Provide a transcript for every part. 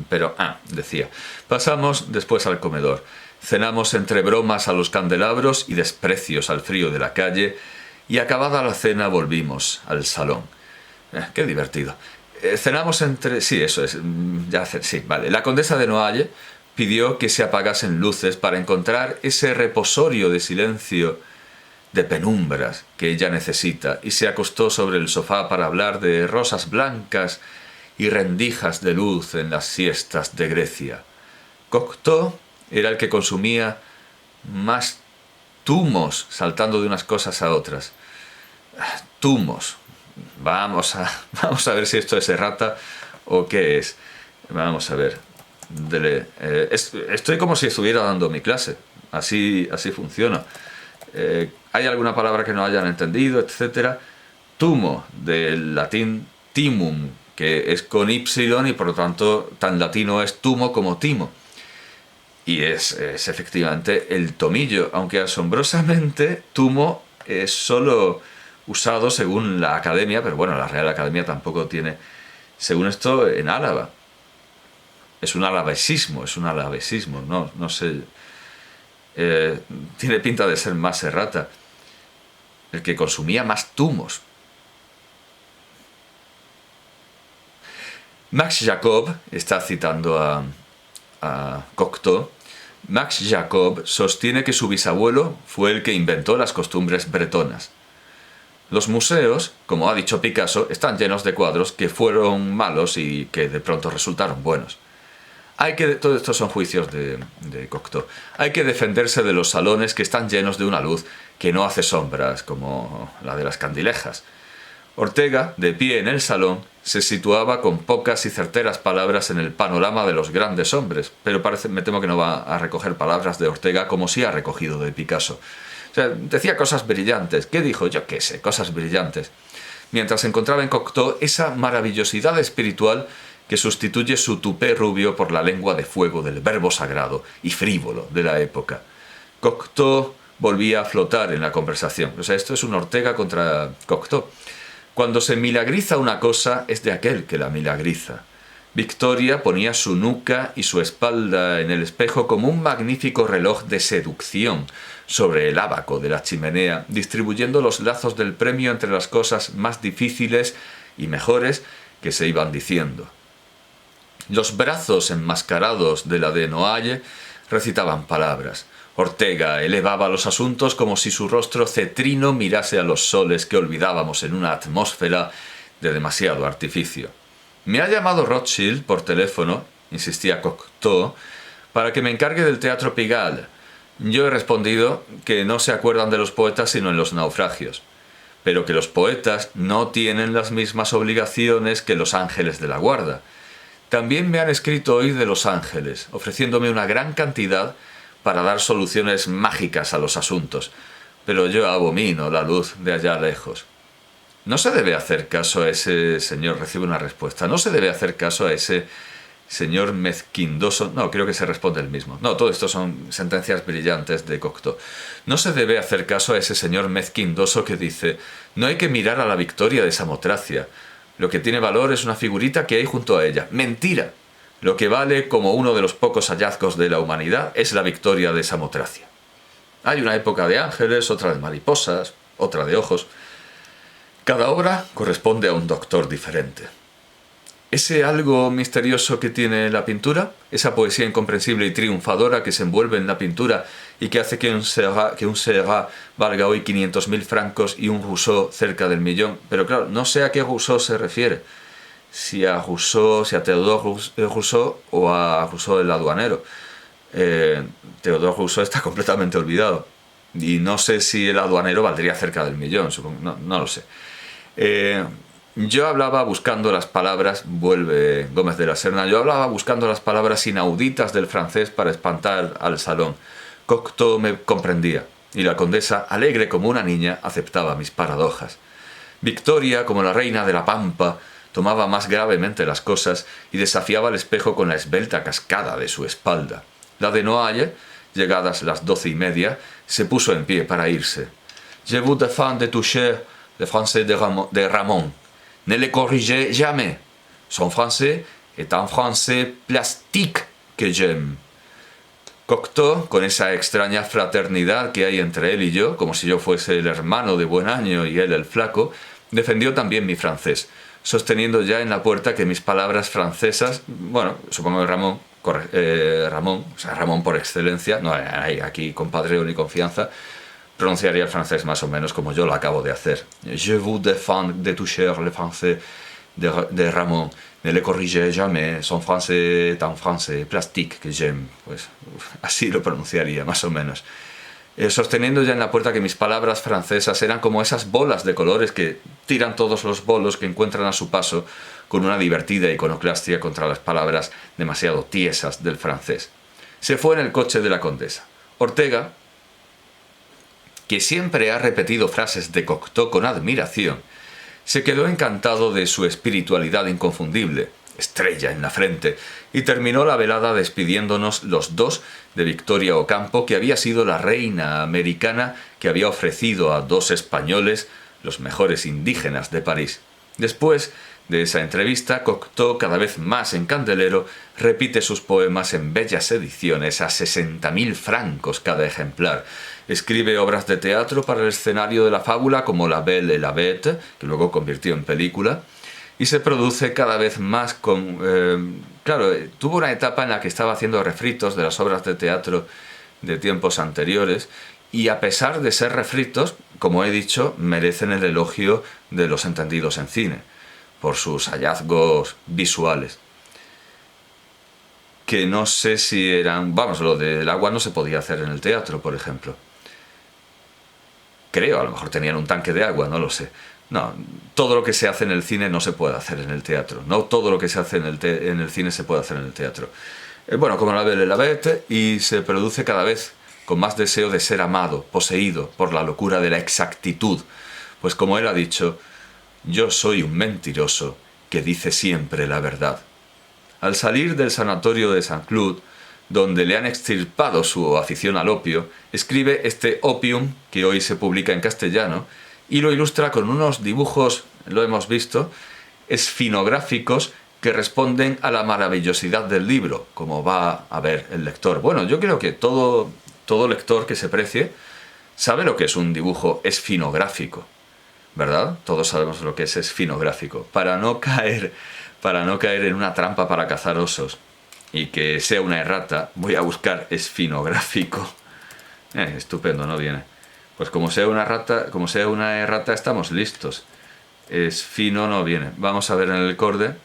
Pero, decía, pasamos después al comedor. Cenamos entre bromas a los candelabros y desprecios al frío de la calle, y acabada la cena volvimos al salón. Qué divertido. Cenamos entre... Sí, eso es. Sí, vale. La condesa de Noailles pidió que se apagasen luces para encontrar ese reposorio de silencio, de penumbras que ella necesita, y se acostó sobre el sofá para hablar de rosas blancas y rendijas de luz en las siestas de Grecia. Cocteau era el que consumía más tumos saltando de unas cosas a otras. Tumos. Vamos a ver si esto es errata o qué es. Vamos a ver. Estoy como si estuviera dando mi clase. Así funciona. ¿Hay alguna palabra que no hayan entendido, etcétera? Tumo, del latín timum, que es con y y por lo tanto tan latino es tumo como timo. Y es efectivamente el tomillo, aunque asombrosamente tumo es solo usado según la academia, pero bueno, la Real Academia tampoco tiene, según esto, en Álava. Es un alavesismo, no sé. Tiene pinta de ser más errata. El que consumía más tumos. Max Jacob está citando a Cocteau. Max Jacob sostiene que su bisabuelo fue el que inventó las costumbres bretonas. Los museos, como ha dicho Picasso, están llenos de cuadros que fueron malos y que de pronto resultaron buenos. Todos estos son juicios de Cocteau. Hay que defenderse de los salones que están llenos de una luz que no hace sombras, como la de las candilejas. Ortega, de pie en el salón, se situaba con pocas y certeras palabras en el panorama de los grandes hombres, pero me temo que no va a recoger palabras de Ortega como sí ha recogido de Picasso. O sea, decía cosas brillantes. ¿Qué dijo? Yo qué sé, cosas brillantes. Mientras encontraba en Cocteau esa maravillosidad espiritual que sustituye su tupé rubio por la lengua de fuego del verbo sagrado y frívolo de la época. Cocteau volvía a flotar en la conversación. O sea, esto es un Ortega contra Cocteau. Cuando se milagriza una cosa, es de aquel que la milagriza. Victoria ponía su nuca y su espalda en el espejo como un magnífico reloj de seducción sobre el ábaco de la chimenea, distribuyendo los lazos del premio entre las cosas más difíciles y mejores que se iban diciendo. Los brazos enmascarados de la de Noailles recitaban palabras. Ortega elevaba los asuntos como si su rostro cetrino mirase a los soles que olvidábamos en una atmósfera de demasiado artificio. «Me ha llamado Rothschild por teléfono», insistía Cocteau, «para que me encargue del Teatro Pigalle. Yo he respondido que no se acuerdan de los poetas sino en los naufragios, pero que los poetas no tienen las mismas obligaciones que los ángeles de la guarda. También me han escrito hoy de Los Ángeles, ofreciéndome una gran cantidad para dar soluciones mágicas a los asuntos, pero yo abomino la luz de allá lejos». No se debe hacer caso a ese señor, recibe una respuesta, no se debe hacer caso a ese señor mezquindoso, no, creo que se responde el mismo. No, todo esto son sentencias brillantes de Cocteau. No se debe hacer caso a ese señor mezquindoso que dice: no hay que mirar a la victoria de Samotracia. Lo que tiene valor es una figurita que hay junto a ella. ¡Mentira! Lo que vale como uno de los pocos hallazgos de la humanidad es la victoria de Samotracia. Hay una época de ángeles, otra de mariposas, otra de ojos. Cada obra corresponde a un doctor diferente. Ese algo misterioso que tiene la pintura, esa poesía incomprensible y triunfadora que se envuelve en la pintura y que hace que un Seurat valga hoy 500.000 francos y un Rousseau cerca del millón. Pero claro, no sé a qué Rousseau se refiere. Si a Théodore Rousseau o a Rousseau el aduanero. Théodore Rousseau está completamente olvidado. Y no sé si el aduanero valdría cerca del millón, supongo. No lo sé. Yo hablaba buscando las palabras, vuelve Gómez de la Serna, yo hablaba buscando las palabras inauditas del francés para espantar al salón. Cocteau me comprendía, y la condesa, alegre como una niña, aceptaba mis paradojas. Victoria, como la reina de la pampa, tomaba más gravemente las cosas y desafiaba al espejo con la esbelta cascada de su espalda. La de Noailles, llegadas las 12:30, se puso en pie para irse. «Je vous défends de toucher le français de Ramon. Ne le corrigez jamais. Son français est un français plastique que j'aime. Cocteau, con esa extraña fraternidad que hay entre él y yo, como si yo fuese el hermano de buen año y él el flaco, defendió también mi francés, sosteniendo ya en la puerta que mis palabras francesas, bueno, supongo que Ramón, o sea, Ramón por excelencia, no hay aquí compadreo ni confianza, pronunciaría el francés más o menos como yo lo acabo de hacer. Je vous défends de toucher le français de Ramón. Ne le corrigez jamais, son français tan français, plastique que j'aime. Pues así lo pronunciaría, más o menos. Sosteniendo ya en la puerta que mis palabras francesas eran como esas bolas de colores que tiran todos los bolos que encuentran a su paso con una divertida iconoclastia contra las palabras demasiado tiesas del francés. Se fue en el coche de la condesa. Ortega, que siempre ha repetido frases de Cocteau con admiración, se quedó encantado de su espiritualidad inconfundible, estrella en la frente, y terminó la velada despidiéndonos los dos de Victoria Ocampo, que había sido la reina americana que había ofrecido a dos españoles, los mejores indígenas de París. Después de esa entrevista, Cocteau, cada vez más en candelero, repite sus poemas en bellas ediciones a 60.000 francos cada ejemplar. Escribe obras de teatro para el escenario de la fábula como La Belle et la Bête, que luego convirtió en película, y se produce cada vez más con... tuvo una etapa en la que estaba haciendo refritos de las obras de teatro de tiempos anteriores, y a pesar de ser refritos, como he dicho, merecen el elogio de los entendidos en cine, por sus hallazgos visuales. Que no sé si eran... Vamos, lo del agua no se podía hacer en el teatro, por ejemplo. Creo, a lo mejor tenían un tanque de agua, no lo sé. No, todo lo que se hace en el cine no se puede hacer en el teatro. No todo lo que se hace en el cine se puede hacer en el teatro. Bueno, como La Belle et la Bête, y se produce cada vez con más deseo de ser amado, poseído por la locura de la exactitud. Pues como él ha dicho, yo soy un mentiroso que dice siempre la verdad. Al salir del sanatorio de Saint-Cloud, donde le han extirpado su afición al opio, escribe este Opium, que hoy se publica en castellano, y lo ilustra con unos dibujos, lo hemos visto, esfinográficos que responden a la maravillosidad del libro, como va a ver el lector. Bueno, yo creo que todo lector que se precie sabe lo que es un dibujo esfinográfico, ¿verdad? Todos sabemos lo que es esfinográfico. Para no caer en una trampa para cazar osos y que sea una errata, voy a buscar esfinográfico. Estupendo, no viene. Pues como sea una errata, estamos listos. Esfino no viene. Vamos a ver en el corde.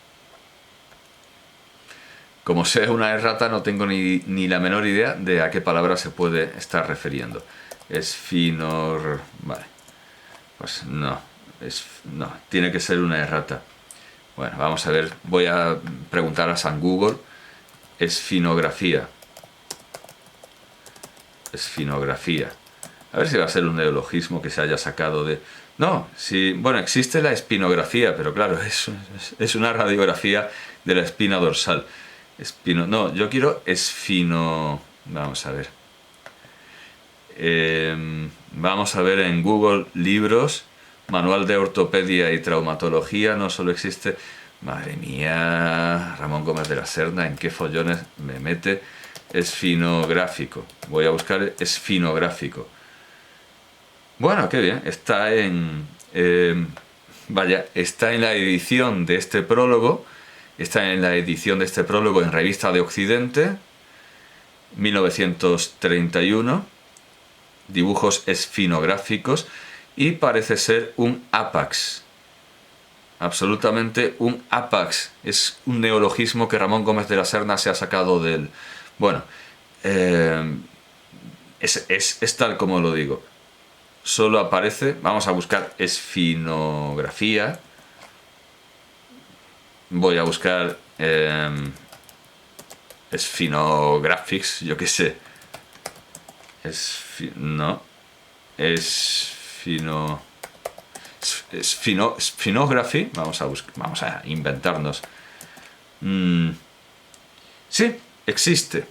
Como sea una errata, no tengo ni la menor idea de a qué palabra se puede estar refiriendo. Esfinor... Vale. Pues no. No, tiene que ser una errata. Bueno, vamos a ver. Voy a preguntar a San Google. Esfinografía. Esfinografía. A ver si va a ser un neologismo que se haya sacado de... No, sí, bueno, existe la espinografía, pero claro, es una radiografía de la espina dorsal. No, yo quiero esfino... Vamos a ver. Vamos a ver en Google libros, manual de ortopedia y traumatología, no solo existe... Madre mía, Ramón Gómez de la Serna, ¿en qué follones me mete? Esfinográfico. Voy a buscar esfinográfico. Bueno, qué bien. Está en la edición de este prólogo. Está en la edición de este prólogo en Revista de Occidente, 1931. Dibujos esfinográficos. Y parece ser un ápax. Absolutamente un ápax. Es un neologismo que Ramón Gómez de la Serna se ha sacado del... Bueno, es tal como lo digo. Solo aparece... Vamos a buscar esfinografía. Voy a buscar esfinographics, yo qué sé. Esfinography. Vamos a inventarnos. Sí, existe.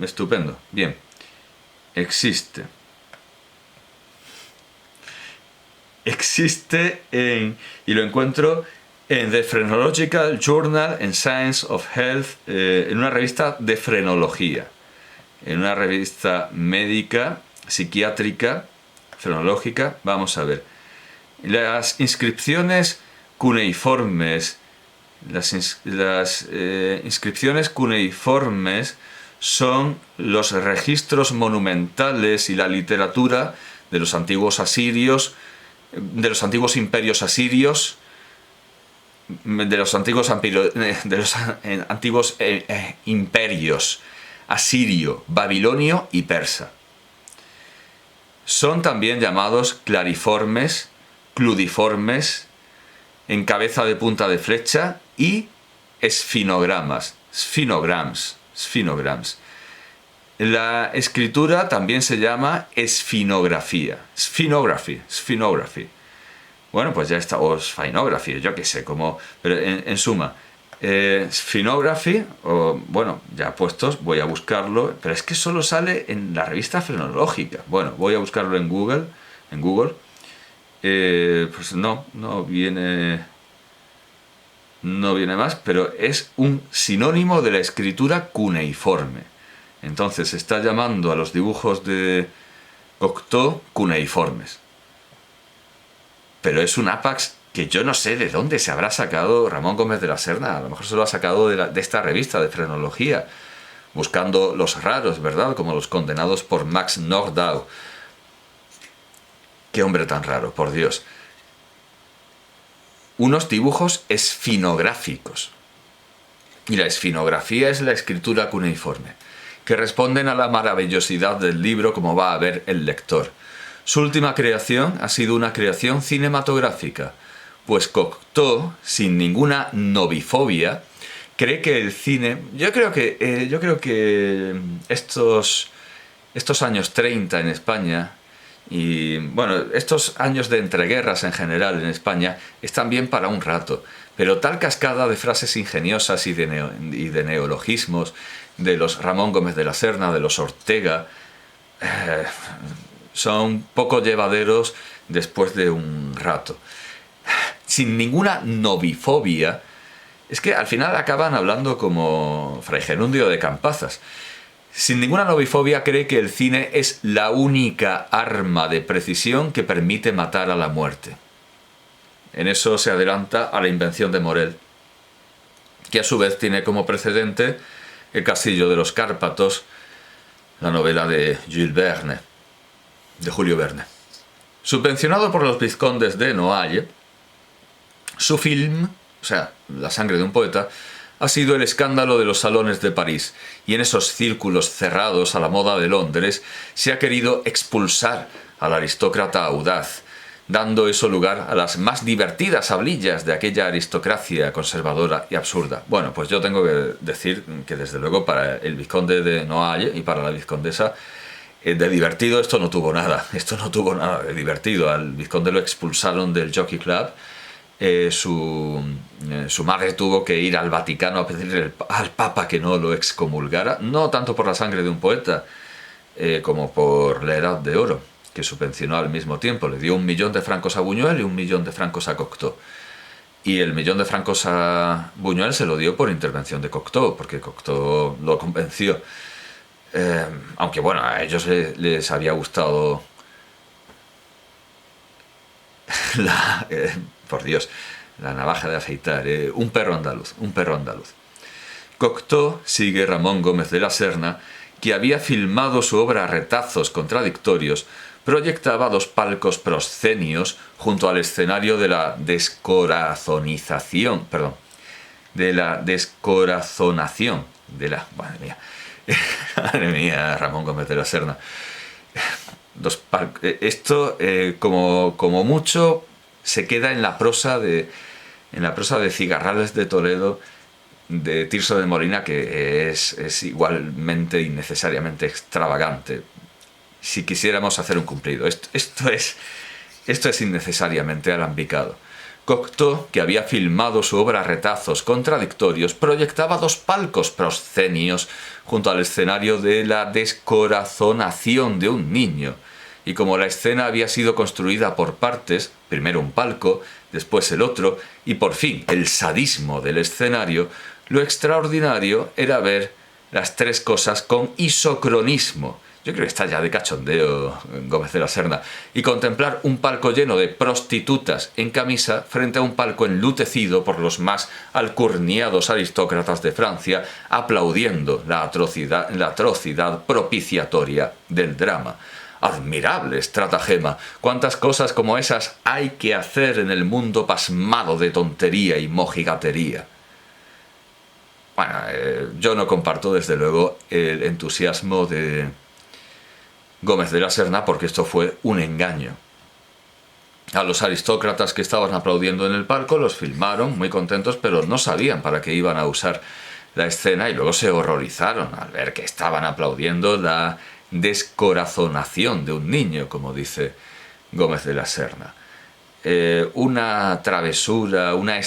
Estupendo. Bien. Existe y lo encuentro en The Phrenological Journal and Science of Health, en una revista de frenología, en una revista médica, psiquiátrica, frenológica. Vamos a ver. Las inscripciones cuneiformes, inscripciones cuneiformes son los registros monumentales y la literatura de los antiguos asirios, de los antiguos imperios asirios, de los antiguos imperios asirio, babilonio y persa. Son también llamados clariformes, cludiformes, en cabeza de punta de flecha y esfinogramas, sphinograms. La escritura también se llama esfinografía, sphinography. Bueno, pues ya está, o sphinography, yo qué sé, como, pero en suma, sphinography, o bueno, ya puestos, voy a buscarlo, pero es que solo sale en la revista frenológica. Bueno, voy a buscarlo en Google, pues no viene más, pero es un sinónimo de la escritura cuneiforme. Entonces se está llamando a los dibujos de Cocteau cuneiformes. Pero es un Apax que yo no sé de dónde se habrá sacado Ramón Gómez de la Serna. A lo mejor se lo ha sacado de esta revista de frenología, buscando los raros, ¿verdad? Como los condenados por Max Nordau. Qué hombre tan raro, por Dios. Unos dibujos esfinográficos. Y la esfinografía es la escritura cuneiforme, que responden a la maravillosidad del libro, como va a ver el lector. Su última creación ha sido una creación cinematográfica, pues Cocteau, sin ninguna novifobia, cree que el cine... Yo creo que estos años 30 en España, y bueno, estos años de entreguerras en general en España, están bien para un rato, pero tal cascada de frases ingeniosas y de neologismos de los Ramón Gómez de la Serna, de los Ortega, son poco llevaderos después de un rato. Sin ninguna novifobia, es que al final acaban hablando como Fray Gerundio de Campazas. Sin ninguna novifobia cree que el cine es la única arma de precisión que permite matar a la muerte. En eso se adelanta a la invención de Morel, que a su vez tiene como precedente El Castillo de los Cárpatos, la novela de Julio Verne. Subvencionado por los vizcondes de Noailles, su film, o sea, La sangre de un poeta, ha sido el escándalo de los salones de París, y en esos círculos cerrados a la moda de Londres se ha querido expulsar al aristócrata audaz, dando eso lugar a las más divertidas hablillas de aquella aristocracia conservadora y absurda. Bueno, pues yo tengo que decir que desde luego para el vizconde de Noailles y para la vizcondesa, de divertido esto no tuvo nada de divertido. Al vizconde lo expulsaron del Jockey Club. Su madre tuvo que ir al Vaticano a pedirle al Papa que no lo excomulgara, no tanto por La sangre de un poeta como por La edad de oro, que subvencionó al mismo tiempo. Le dio 1.000.000 de francos a Buñuel y 1.000.000 de francos a Cocteau. Y el 1.000.000 de francos a Buñuel se lo dio por intervención de Cocteau, porque Cocteau lo convenció. Aunque bueno, a ellos les había gustado por Dios, la navaja de afeitar, un perro andaluz. Cocteau sigue Ramón Gómez de la Serna, que había filmado su obra Retazos contradictorios, proyectaba 2 palcos proscenios junto al escenario de la descorazonación, madre mía, Ramón Gómez de la Serna. Esto, como mucho, se queda en la prosa de Cigarrales de Toledo, de Tirso de Molina, que es igualmente innecesariamente extravagante. Si quisiéramos hacer un cumplido, esto es innecesariamente alambicado. Cocteau, que había filmado su obra Retazos contradictorios, proyectaba 2 palcos proscenios junto al escenario de la descorazonación de un niño, y como la escena había sido construida por partes, primero un palco, después el otro, y por fin el sadismo del escenario, lo extraordinario era ver las tres cosas con isocronismo. Yo creo que está ya de cachondeo Gómez de la Serna. Y contemplar un palco lleno de prostitutas en camisa frente a un palco enlutecido por los más alcurniados aristócratas de Francia, aplaudiendo la atrocidad propiciatoria del drama. Admirable estratagema. Cuántas cosas como esas hay que hacer en el mundo pasmado de tontería y mojigatería. Bueno, yo no comparto desde luego el entusiasmo de Gómez de la Serna, porque esto fue un engaño. A los aristócratas que estaban aplaudiendo en el palco los filmaron muy contentos, pero no sabían para qué iban a usar la escena y luego se horrorizaron al ver que estaban aplaudiendo la descorazonación de un niño, como dice Gómez de la Serna. Una travesura, una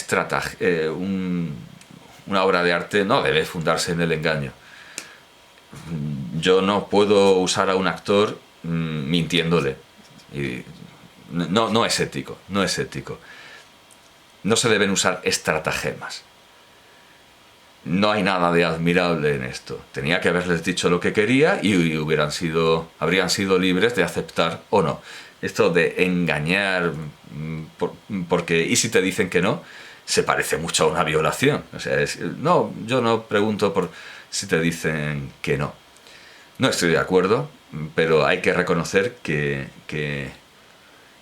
obra de arte no debe fundarse en el engaño. Yo no puedo usar a un actor mintiéndole. Y no es ético, no es ético. No se deben usar estratagemas. No hay nada de admirable en esto. Tenía que haberles dicho lo que quería y habrían sido libres de aceptar o no. Esto de engañar, porque ¿y si te dicen que no? Se parece mucho a una violación. O sea, no, yo no pregunto por si te dicen que no. No estoy de acuerdo, pero hay que reconocer que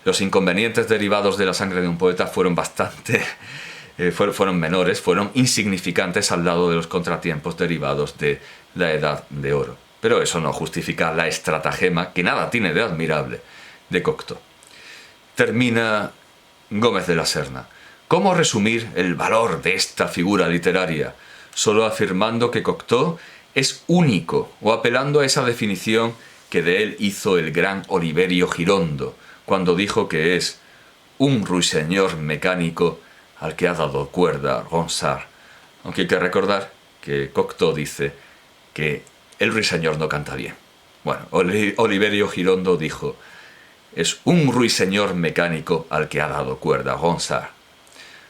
los inconvenientes derivados de la sangre de un poeta fueron fueron menores, fueron insignificantes al lado de los contratiempos derivados de la Edad de Oro. Pero eso no justifica la estratagema, que nada tiene de admirable, de Cocteau. Termina Gómez de la Serna. ¿Cómo resumir el valor de esta figura literaria? Solo afirmando que Cocteau es único, o apelando a esa definición que de él hizo el gran Oliverio Girondo, cuando dijo que es un ruiseñor mecánico al que ha dado cuerda Ronsard. Aunque hay que recordar que Cocteau dice que el ruiseñor no canta bien. Bueno, Oliverio Girondo dijo, es un ruiseñor mecánico al que ha dado cuerda Ronsard.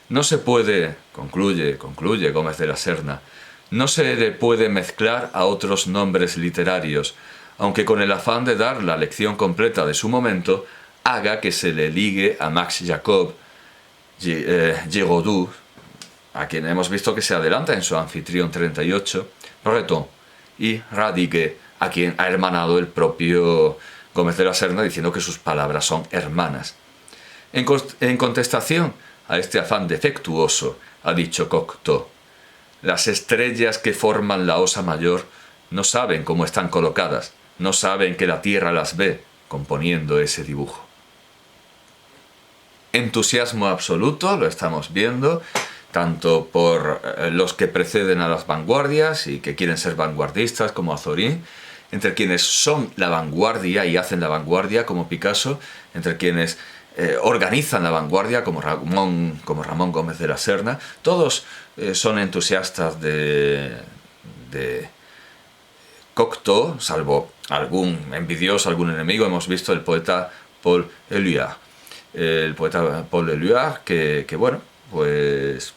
No se puede, concluye Gómez de la Serna, no se le puede mezclar a otros nombres literarios, aunque con el afán de dar la lección completa de su momento, haga que se le ligue a Max Jacob Giraudoux, a quien hemos visto que se adelanta en su Anfitrión 38, Breton, y Radiguet, a quien ha hermanado el propio Gómez de la Serna, diciendo que sus palabras son hermanas. En contestación a este afán defectuoso, ha dicho Cocteau, las estrellas que forman la Osa Mayor no saben cómo están colocadas, no saben que la Tierra las ve componiendo ese dibujo. Entusiasmo absoluto, lo estamos viendo, tanto por los que preceden a las vanguardias y que quieren ser vanguardistas, como Azorín, entre quienes son la vanguardia y hacen la vanguardia, como Picasso, entre quienes organizan la vanguardia, como Ramón Gómez de la Serna. Todos son entusiastas de Cocteau, salvo algún envidioso, algún enemigo. Hemos visto el poeta Paul Éluard. El poeta Paul Éluard, que bueno, pues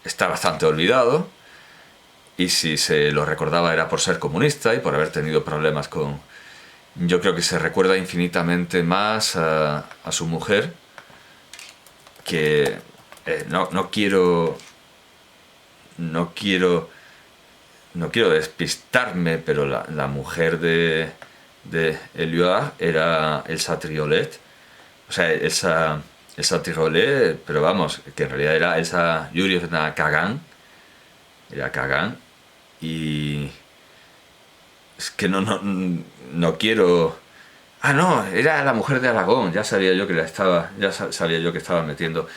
está bastante olvidado, y si se lo recordaba era por ser comunista y por haber tenido problemas con... Yo creo que se recuerda infinitamente más a su mujer, que no quiero despistarme, pero la mujer de Éluard era Elsa Triolet, o sea, Elsa Triolet, pero vamos, que en realidad era Elsa Yurievna Kagan, era Kagan, y es que no quiero... Ah, no, era la mujer de Aragón, ya sabía yo que estaba metiendo.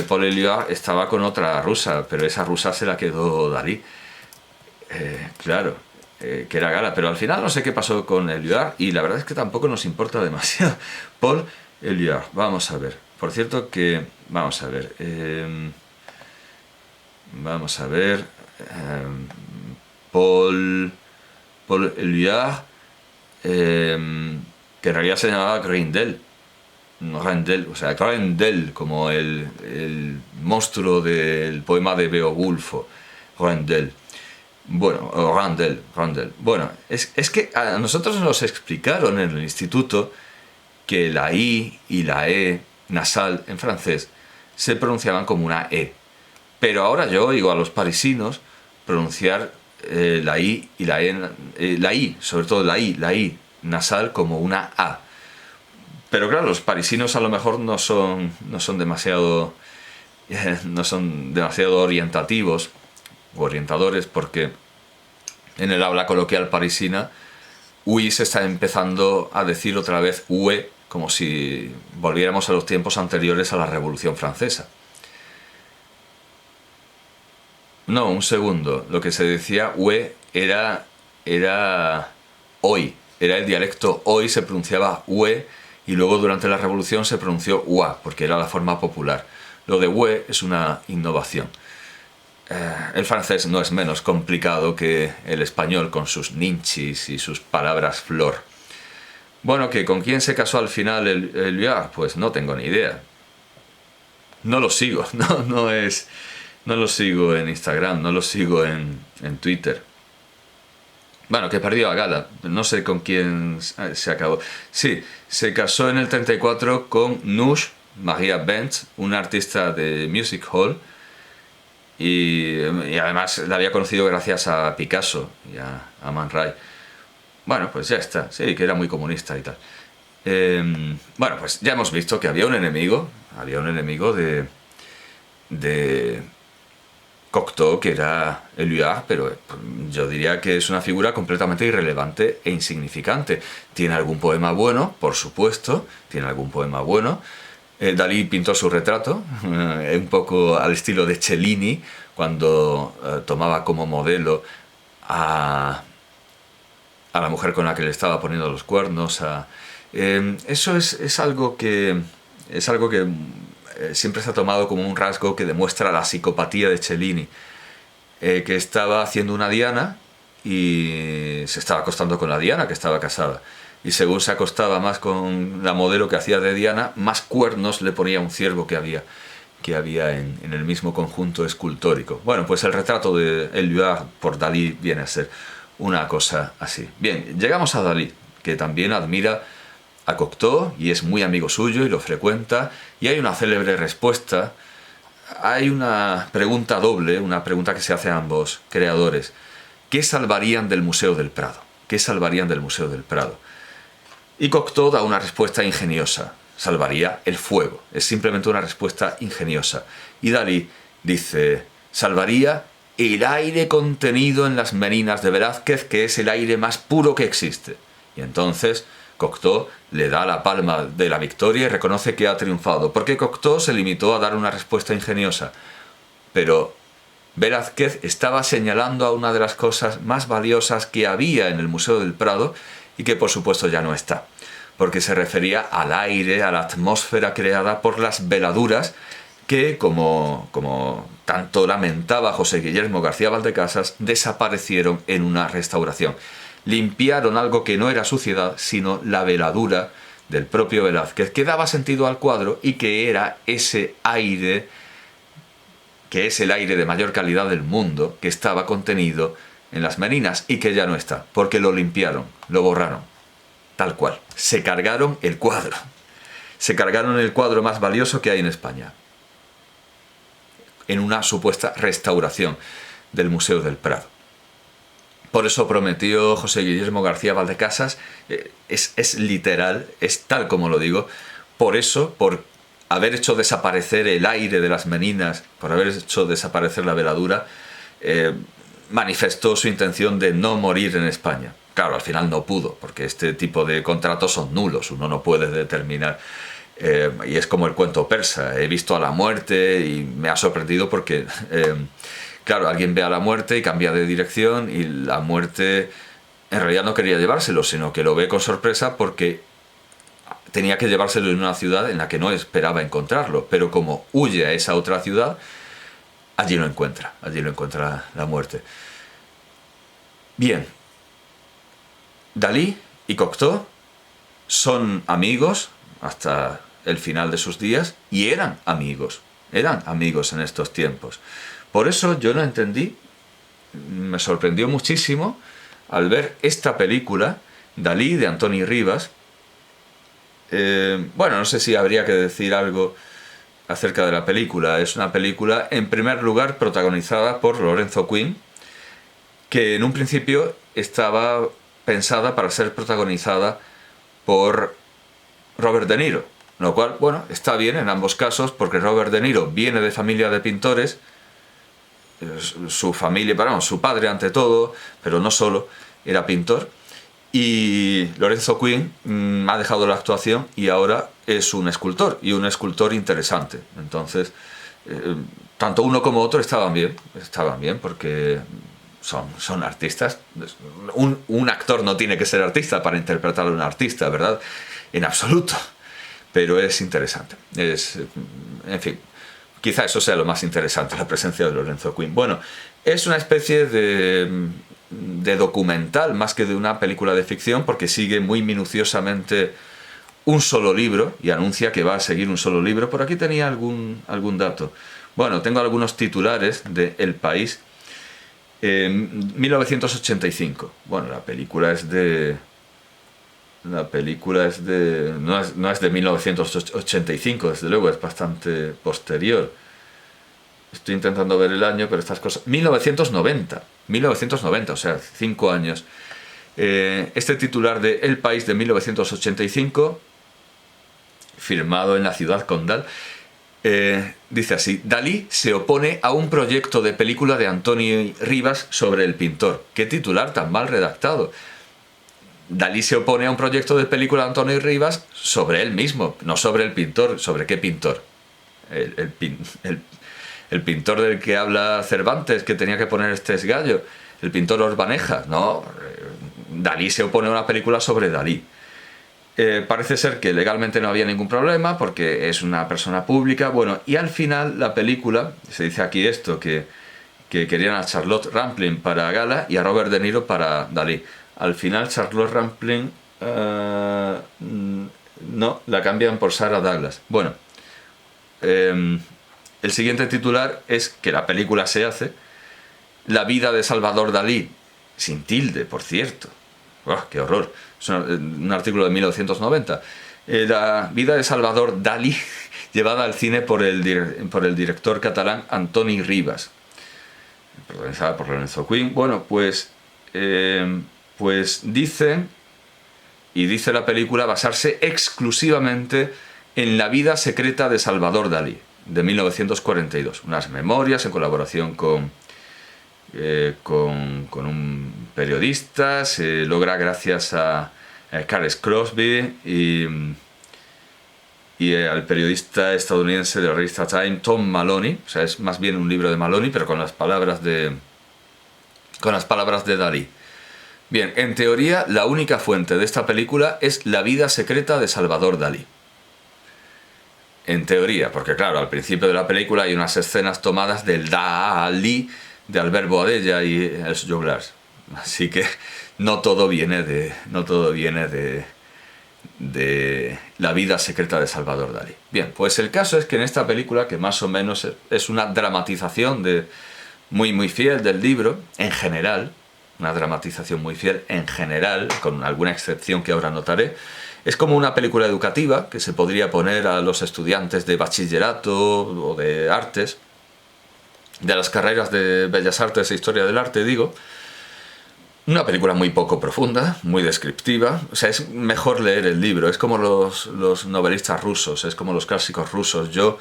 Paul Éluard estaba con otra rusa, pero esa rusa se la quedó Dalí. Claro, que era Gala, pero al final no sé qué pasó con Éluard, y la verdad es que tampoco nos importa demasiado. Paul Éluard, vamos a ver. Por cierto que... Vamos a ver. Paul Paul Éluard, que en realidad se llamaba Grendel. Grendel, o sea, Grendel, como el monstruo del poema de Beowulf, Grendel. Bueno, Randel. Bueno, es que a nosotros nos explicaron en el instituto que la I y la E nasal en francés se pronunciaban como una E. Pero ahora yo oigo a los parisinos pronunciar la I y la E, la I, sobre todo la I nasal como una A. Pero claro, los parisinos a lo mejor no son demasiado orientativos o orientadores, porque en el habla coloquial parisina UI se está empezando a decir otra vez UE, como si volviéramos a los tiempos anteriores a la Revolución Francesa. No, un segundo. Lo que se decía UE era hoy. Era el dialecto hoy, se pronunciaba UE, y luego durante la Revolución se pronunció UA, porque era la forma popular. Lo de UE es una innovación. El francés no es menos complicado que el español, con sus ninchis y sus palabras flor. Bueno, que ¿con quién se casó al final el Éluard? Pues no tengo ni idea. No lo sigo, no lo sigo en Instagram, no lo sigo en Twitter. Bueno, que perdió a gala, no sé con quién se acabó. Sí, se casó en el 34 con Noush Maria Benz, una artista de music hall, y además la había conocido gracias a Picasso y a Man Ray. Bueno, pues ya está, sí, que era muy comunista y tal. Bueno, pues ya hemos visto que había un enemigo de Cocteau, que era Éluard, pero yo diría que es una figura completamente irrelevante e insignificante. Tiene algún poema bueno, por supuesto, tiene algún poema bueno. Dalí pintó su retrato, un poco al estilo de Cellini, cuando tomaba como modelo a la mujer con la que le estaba poniendo los cuernos. Eso es algo que siempre se ha tomado como un rasgo que demuestra la psicopatía de Cellini, que estaba haciendo una Diana y se estaba acostando con la Diana, que estaba casada. Y según se acostaba más con la modelo que hacía de Diana, más cuernos le ponía un ciervo que había en el mismo conjunto escultórico. Bueno, pues el retrato de Éluard por Dalí viene a ser una cosa así. Bien, llegamos a Dalí, que también admira a Cocteau y es muy amigo suyo y lo frecuenta, y hay una célebre respuesta. Hay una pregunta doble, una pregunta que se hace a ambos creadores. ¿Qué salvarían del Museo del Prado? ¿Qué salvarían del Museo del Prado? Y Cocteau da una respuesta ingeniosa. Salvaría el fuego. Es simplemente una respuesta ingeniosa. Y Dalí dice, salvaría el aire contenido en las meninas de Velázquez, que es el aire más puro que existe. Y entonces Cocteau le da la palma de la victoria y reconoce que ha triunfado, porque Cocteau se limitó a dar una respuesta ingeniosa. Pero Velázquez estaba señalando a una de las cosas más valiosas que había en el Museo del Prado y que por supuesto ya no está, porque se refería al aire, a la atmósfera creada por las veladuras que, como tanto lamentaba José Guillermo García Valdecasas, desaparecieron en una restauración. Limpiaron algo que no era suciedad, sino la veladura del propio Velázquez, que daba sentido al cuadro y que era ese aire, que es el aire de mayor calidad del mundo, que estaba contenido en las meninas y que ya no está, porque lo limpiaron, lo borraron, tal cual. Se cargaron el cuadro. Se cargaron el cuadro más valioso que hay en España, en una supuesta restauración del Museo del Prado. Por eso prometió José Guillermo García Valdecasas, es literal, es tal como lo digo, por eso, por haber hecho desaparecer el aire de las meninas, por haber hecho desaparecer la veladura, manifestó su intención de no morir en España. Claro, al final no pudo, porque este tipo de contratos son nulos, uno no puede determinar. Y es como el cuento persa, he visto a la muerte y me ha sorprendido porque, claro, alguien ve a la muerte y cambia de dirección y la muerte en realidad no quería llevárselo, sino que lo ve con sorpresa porque tenía que llevárselo en una ciudad en la que no esperaba encontrarlo, pero como huye a esa otra ciudad, allí lo encuentra la muerte. Bien, Dalí y Cocteau son amigos hasta el final de sus días y eran amigos en estos tiempos. Por eso yo no entendí, me sorprendió muchísimo al ver esta película, Dalí, de Antoni Rivas. Bueno, no sé si habría que decir algo acerca de la película. Es una película, en primer lugar, protagonizada por Lorenzo Quinn, que en un principio estaba pensada para ser protagonizada por Robert De Niro, lo cual, bueno, está bien en ambos casos, porque Robert De Niro viene de familia de pintores, su familia, bueno, su padre ante todo, pero no solo, era pintor, y Lorenzo Quinn ha dejado la actuación y ahora es un escultor, y un escultor interesante. Entonces, tanto uno como otro estaban bien porque son artistas. Un actor no tiene que ser artista para interpretar a un artista, ¿verdad? En absoluto. Pero es interesante. En fin, quizá eso sea lo más interesante, la presencia de Lorenzo Quinn. Bueno, es una especie de documental más que de una película de ficción, porque sigue muy minuciosamente un solo libro y anuncia que va a seguir un solo libro. Por aquí tenía algún dato. Bueno, tengo algunos titulares de El País. 1985. Bueno, la película es de... No es de 1985, desde luego, es bastante posterior. Estoy intentando ver el año, pero estas cosas... 1990, o sea, 5 años. Este titular de El País de 1985, firmado en la ciudad condal, dice así: Dalí se opone a un proyecto de película de Antoni Rivas sobre el pintor. ¿Qué titular tan mal redactado? Dalí se opone a un proyecto de película de Antoni Rivas sobre él mismo, no sobre el pintor. ¿Sobre qué pintor? El pintor del que habla Cervantes, que tenía que poner este gallo. El pintor Orbaneja. No, Dalí se opone a una película sobre Dalí. Parece ser que legalmente no había ningún problema porque es una persona pública. Bueno, y al final la película, se dice aquí esto, que querían a Charlotte Rampling para Gala y a Robert De Niro para Dalí. Al final Charlotte Rampling no, la cambian por Sarah Douglas. Bueno, el siguiente titular es que la película se hace. La vida de Salvador Dalí, sin tilde, por cierto. ¡Oh, qué horror! Es un artículo de 1990. La vida de Salvador Dalí, llevada al cine por el director catalán Antoni Rivas, protagonizada por Lorenzo Quinn. Bueno, pues dice la película basarse exclusivamente en la vida secreta de Salvador Dalí, de 1942. Unas memorias en colaboración con un periodista. Se logra gracias a Carles Crosby y al periodista estadounidense de la revista Time, Tom Maloney. O sea, es más bien un libro de Maloney, pero con las palabras de Dalí. Bien, en teoría la única fuente de esta película es la vida secreta de Salvador Dalí. En teoría, porque claro, al principio de la película hay unas escenas tomadas del Dalí de Albert Boadella y Els Joglars. Así que no todo viene de la vida secreta de Salvador Dalí. Bien, pues el caso es que en esta película, que más o menos es una dramatización muy fiel del libro, en general, una dramatización muy fiel en general, con alguna excepción que ahora notaré, es como una película educativa que se podría poner a los estudiantes de bachillerato o de artes, de las carreras de Bellas Artes e Historia del Arte, digo. Una película muy poco profunda, muy descriptiva. O sea, es mejor leer el libro. Es como los novelistas rusos, es como los clásicos rusos. Yo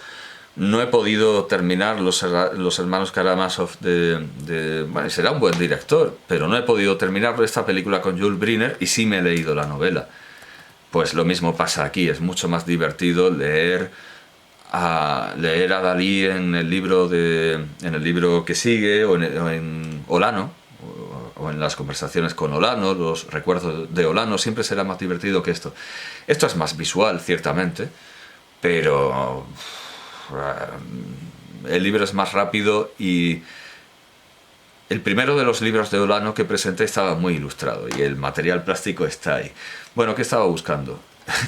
no he podido terminar los hermanos Karamazov bueno, será un buen director, pero no he podido terminar esta película con Jules Briner y sí me he leído la novela. Pues lo mismo pasa aquí. Es mucho más divertido leer a Dalí en el libro que sigue, o en Olano, o en las conversaciones con Olano, los recuerdos de Olano. Siempre será más divertido que esto. Esto es más visual, ciertamente, pero el libro es más rápido y El primero de los libros de Olano que presenté estaba muy ilustrado y el material plástico está ahí. Bueno, ¿qué estaba buscando?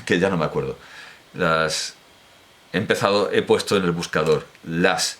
Que ya no me acuerdo. He puesto en el buscador las